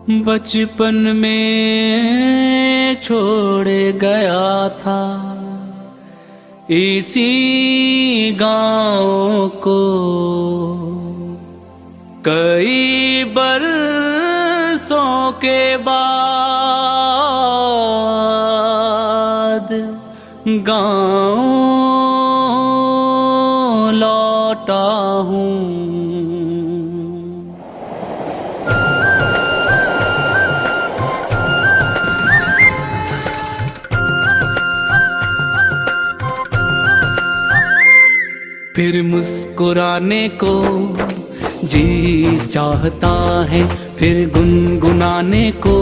बचपन में छोड़ गया था इसी गाँव को, कई बरसों के बाद गाँव लौटा हूँ। फिर मुस्कुराने को जी चाहता है, फिर गुनगुनाने को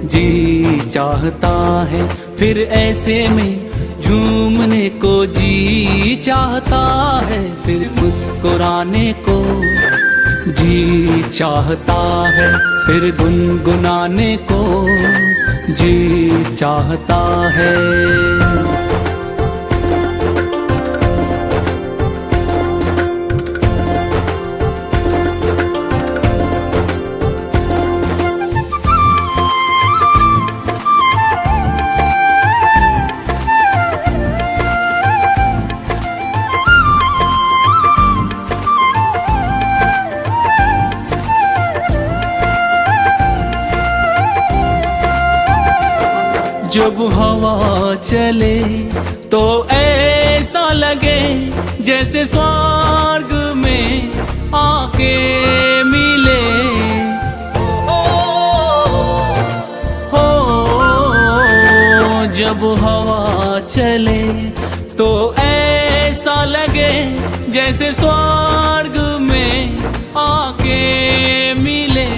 जी चाहता है, फिर ऐसे में झूमने को जी चाहता है, फिर मुस्कुराने को जी चाहता है, फिर गुनगुनाने को जी चाहता है। जब हवा चले तो ऐसा लगे जैसे स्वर्ग में आके मिले। हो जब हवा चले तो ऐसा लगे जैसे स्वर्ग में आके मिले।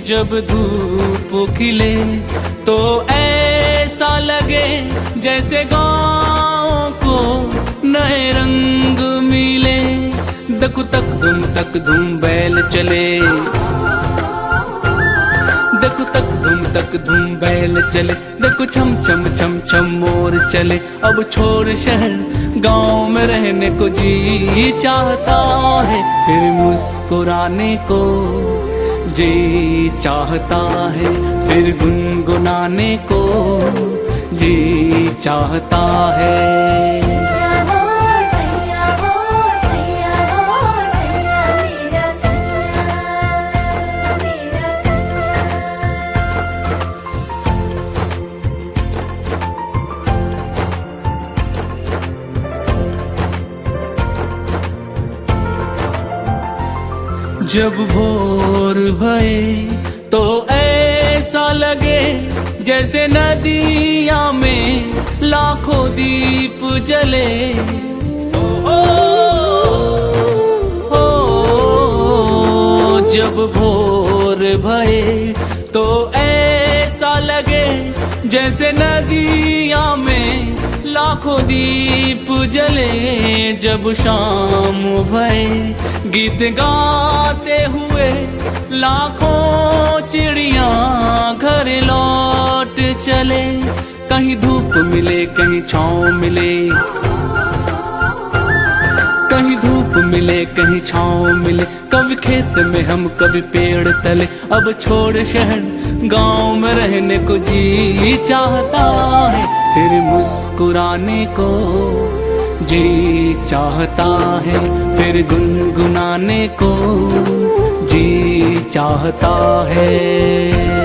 जब धूप खिले तो ऐसा लगे जैसे गाँव को नए रंग मिले। दकु तक धूम बैल चले, दकु तक धूम बैल चले, दकु छम छम मोर चले। अब छोड़ शहर गाँव में रहने को जी चाहता है, फिर मुस्कुराने को जी चाहता है, फिर गुनगुनाने को जी चाहता है। जब भोर भये तो ऐसा लगे जैसे नदिया में लाखों दीप जले। हो जब भोर भये तो ऐसा लगे जैसे नदिया में लाखों दीप जले। जब शाम भये गीत गाते हुए लाखों चिड़िया घर लौट चले। कहीं धूप मिले कहीं छाँव मिले, कहीं धूप मिले कहीं छाँव मिले। कभी खेत में हम कभी पेड़ तले। अब छोड़ शहर गाँव में रहने को जी चाहता है, फिर मुस्कुराने को जी चाहता है, फिर गुनगुनाने को जी चाहता है।